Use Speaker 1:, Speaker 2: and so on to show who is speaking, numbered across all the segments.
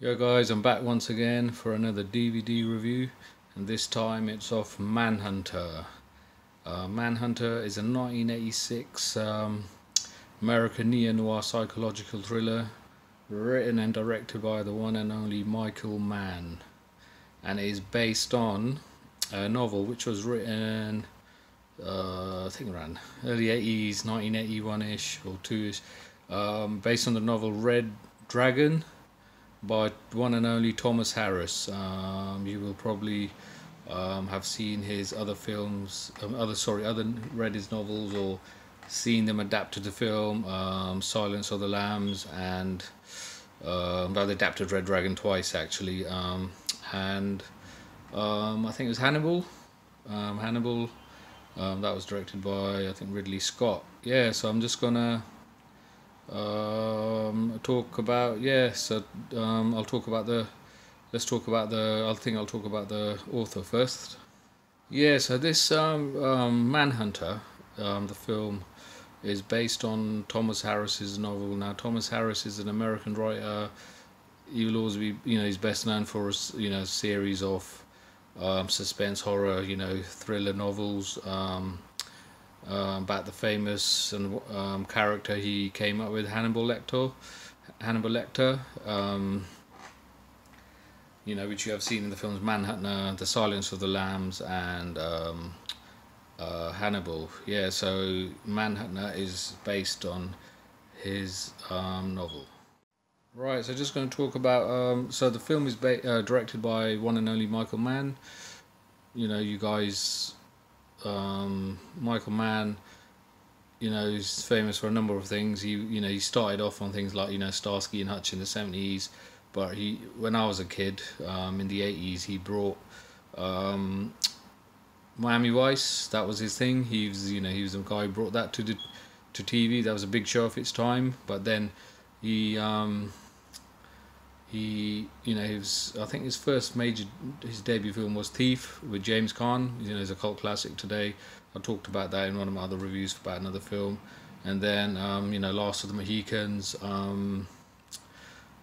Speaker 1: Yo guys, I'm back once again for another DVD review, and this time it's of Manhunter. Manhunter is a 1986 American neo-noir psychological thriller written and directed by the one and only Mann, and it is based on a novel which was written I think around early 80s, 1981ish or 2ish, based on the novel Red Dragon by one and only Thomas Harris. You will probably have seen his other films, other read his novels or seen them adapted to film. Silence of the Lambs and they adapted Red Dragon twice actually, and I think it was Hannibal. That was directed by I think Ridley Scott. Yeah, so I'm just gonna talk about I'll talk about the I'll talk about the author first. Yeah, so this Manhunter, the film, is based on Thomas Harris's novel. Now Thomas Harris is an American writer. He will always be, he's best known for a series of suspense horror, thriller novels, about the famous and character he came up with, Hannibal Lecter, which you have seen in the films Manhunter, The Silence of the Lambs, and Hannibal. Yeah, so Manhunter is based on his novel. Right, so just going to talk about. So the film is directed by one and only Michael Mann. You guys. Michael Mann, is famous for a number of things. He started off on things like Starsky and Hutch in the 70s, but when I was a kid, in the 80s, he brought Miami Vice. That was his thing. He was the guy who brought that to TV. That was a big show of its time. But then he I think his debut film was Thief with James Caan. It's a cult classic today. I talked about that in one of my other reviews about another film. And then Last of the Mohicans.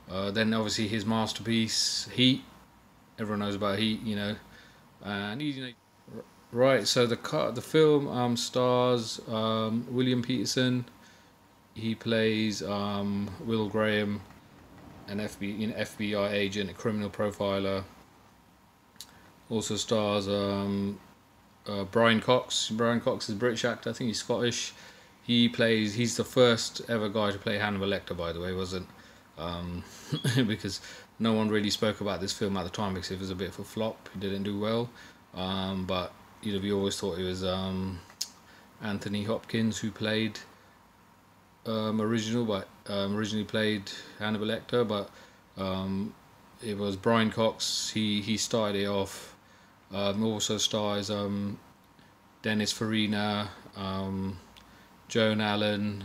Speaker 1: Then obviously his masterpiece Heat. Everyone knows about Heat, and right. So the film stars William Peterson. He plays Will Graham, an FBI agent, a criminal profiler. Also stars Brian Cox. Brian Cox is a British actor. I think he's Scottish. He's the first ever guy to play Hannibal Lecter, by the way, wasn't? Because no one really spoke about this film at the time because it was a bit of a flop. It didn't do well. But we always thought it was Anthony Hopkins who played originally played Hannibal Lecter, but it was Brian Cox. He started it off. Also stars Dennis Farina, Joan Allen.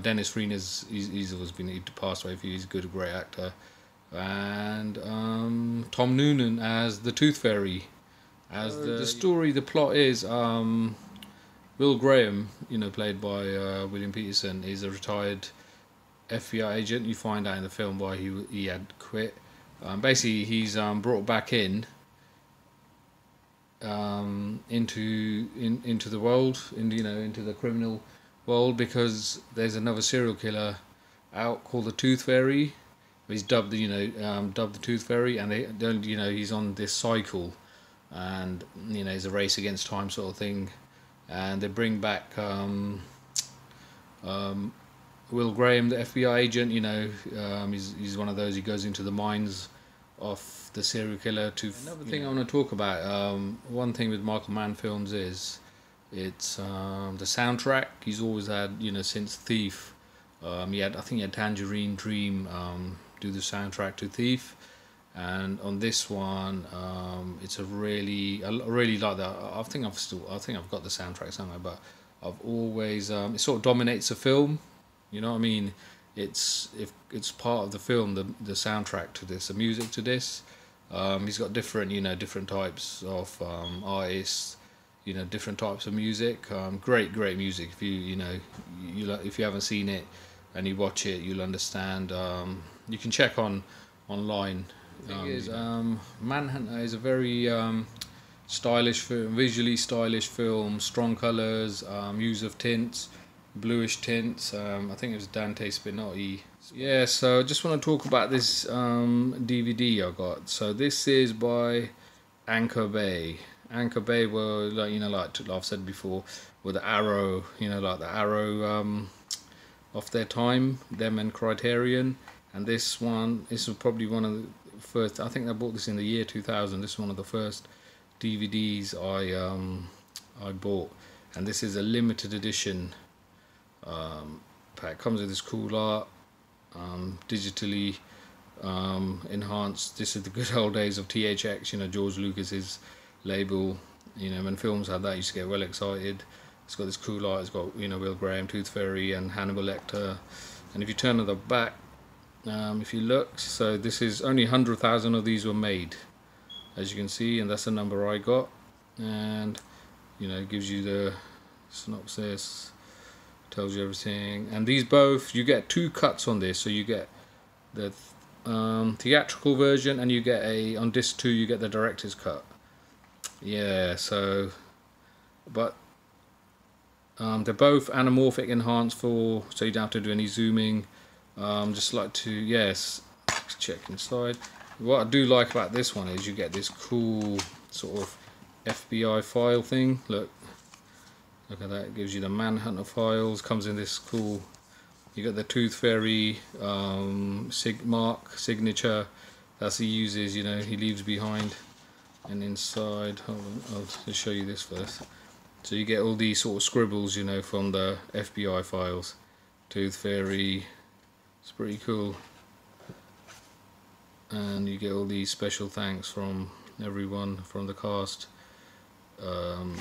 Speaker 1: Dennis Farina he's always he passed away. He's a great actor, and Tom Noonan as the Tooth Fairy. The plot is. Will Graham, played by William Peterson, is a retired FBI agent. You find out in the film why he had quit. Basically, he's brought back into the world, into the criminal world, because there's another serial killer out called the Tooth Fairy. He's dubbed the Tooth Fairy, and he's on this cycle, and it's a race against time sort of thing. And they bring back Will Graham, the FBI agent. He's one of those. He goes into the minds of the serial killer. Another thing I want to talk about. One thing with Michael Mann films is it's the soundtrack. He's always had, since Thief. I think he had Tangerine Dream do the soundtrack to Thief. And on this one, it's I really like that. I think I've got the soundtrack somewhere, but I've always it sort of dominates the film. You know what I mean? It's part of the film, the soundtrack to this, the music to this. He's got different types of artists, different types of music. Great music. If if you haven't seen it and you watch it, you'll understand. You can check on online. Manhunter is a very stylish film, visually stylish film, strong colours, use of tints, bluish tints. I think it was Dante Spinotti. Yeah, so I just want to talk about this DVD I got. So this is by Anchor Bay. Anchor Bay were like I've said before, were the Arrow, like the Arrow of their time, them and Criterion. And this was probably one of the first. I think I bought this in the year 2000. This is one of the first DVDs I bought, and this is a limited edition pack. Comes with this cool art, digitally enhanced. This is the good old days of THX, George Lucas's label. When films had that, I used to get well excited. It's got this cool art. It's got Will Graham, Tooth Fairy, and Hannibal Lecter. And if you turn to the back, if you look, so this is only 100,000 of these were made, as you can see, and that's the number I got. And it gives you the synopsis, tells you everything. And these both, you get 2 cuts on this, so you get the theatrical version, and you get on disc 2 you get the director's cut. Yeah, so but they're both anamorphic enhanced so you don't have to do any zooming. Just like to check inside. What I do like about this one is you get this cool sort of FBI file thing. Look at that. It gives you the Manhunter files. Comes in this cool. You got the Tooth Fairy signature. That's he uses. He leaves behind. And inside, hold on, I'll just show you this first. So you get all these sort of scribbles, from the FBI files. Tooth Fairy. It's pretty cool. And you get all these special thanks from everyone from the cast. And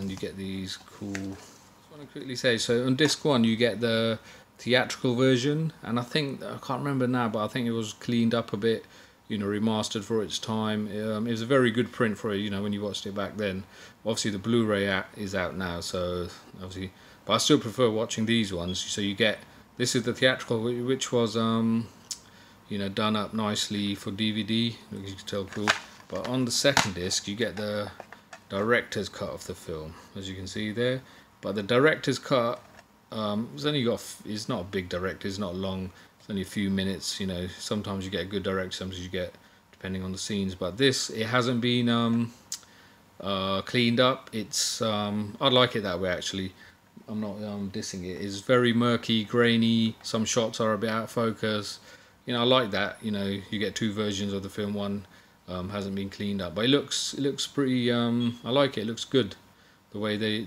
Speaker 1: you get these cool. I just want to quickly say, so on disc 1 you get the theatrical version, and I can't remember now, but I think it was cleaned up a bit, remastered for its time. It was a very good print for it, when you watched it back then. Obviously the Blu-ray is out now, so obviously, but I still prefer watching these ones. So you get, this is the theatrical, which was done up nicely for DVD, which you can tell cool. But on the second disc you get the director's cut of the film, as you can see there. But the director's cut, it's not a big director, it's not long, it's only a few minutes. Sometimes you get a good director, sometimes you get, depending on the scenes. But this, it hasn't been cleaned up. It's I like it that way, actually. I'm not dissing it. It's very murky, grainy. Some shots are a bit out of focus. I like that. You get 2 versions of the film. One hasn't been cleaned up, but it looks pretty. I like it. It looks good. The way they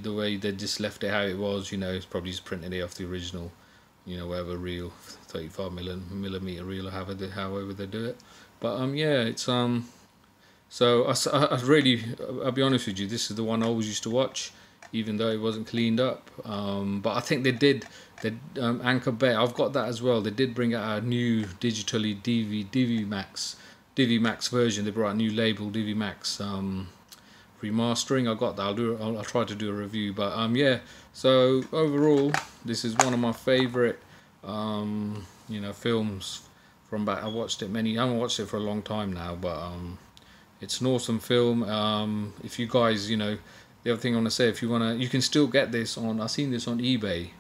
Speaker 1: just left it how it was. It's probably just printed it off the original. Whatever reel, 35mm reel, or however they do it. But yeah, it's So I really, I'll be honest with you, this is the one I always used to watch, even though it wasn't cleaned up. But I think they did. Anchor Bay, I've got that as well. They did bring out a new digitally DV-Max version. They brought out a new label, DV-Max remastering. I got that. I'll try to do a review. But yeah. So overall, this is one of my favourite films from back. I haven't watched it for a long time now, but it's an awesome film. If you guys, the other thing I want to say, if you wanna, you can still get this on. I've seen this on eBay.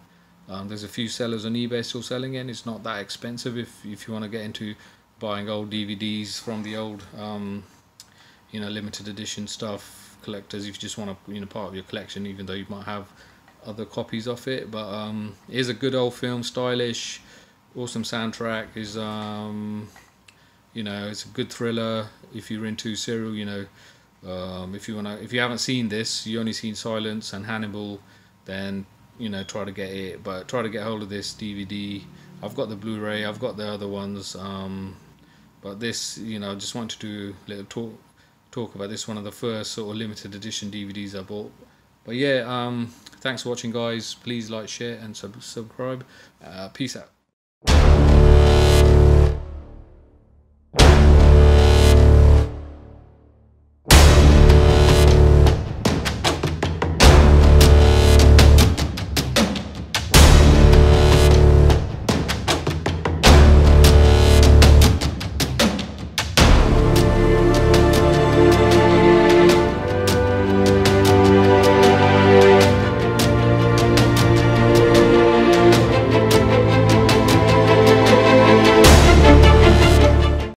Speaker 1: There's a few sellers on eBay still selling it. It's not that expensive if you want to get into buying old DVDs from the old, limited edition stuff, collectors. If you just want to, part of your collection, even though you might have other copies of it. But it is a good old film, stylish, awesome soundtrack. Is it's a good thriller. If you're into serial, if you haven't seen this, you only seen Silence and Hannibal, then try to get it. But try to get hold of this DVD. I've got the Blu-ray. I've got the other ones. But this, I just want to do a little talk about this, one of the first sort of limited edition DVDs I bought. But yeah, thanks for watching, guys. Please like, share, and subscribe. Peace out.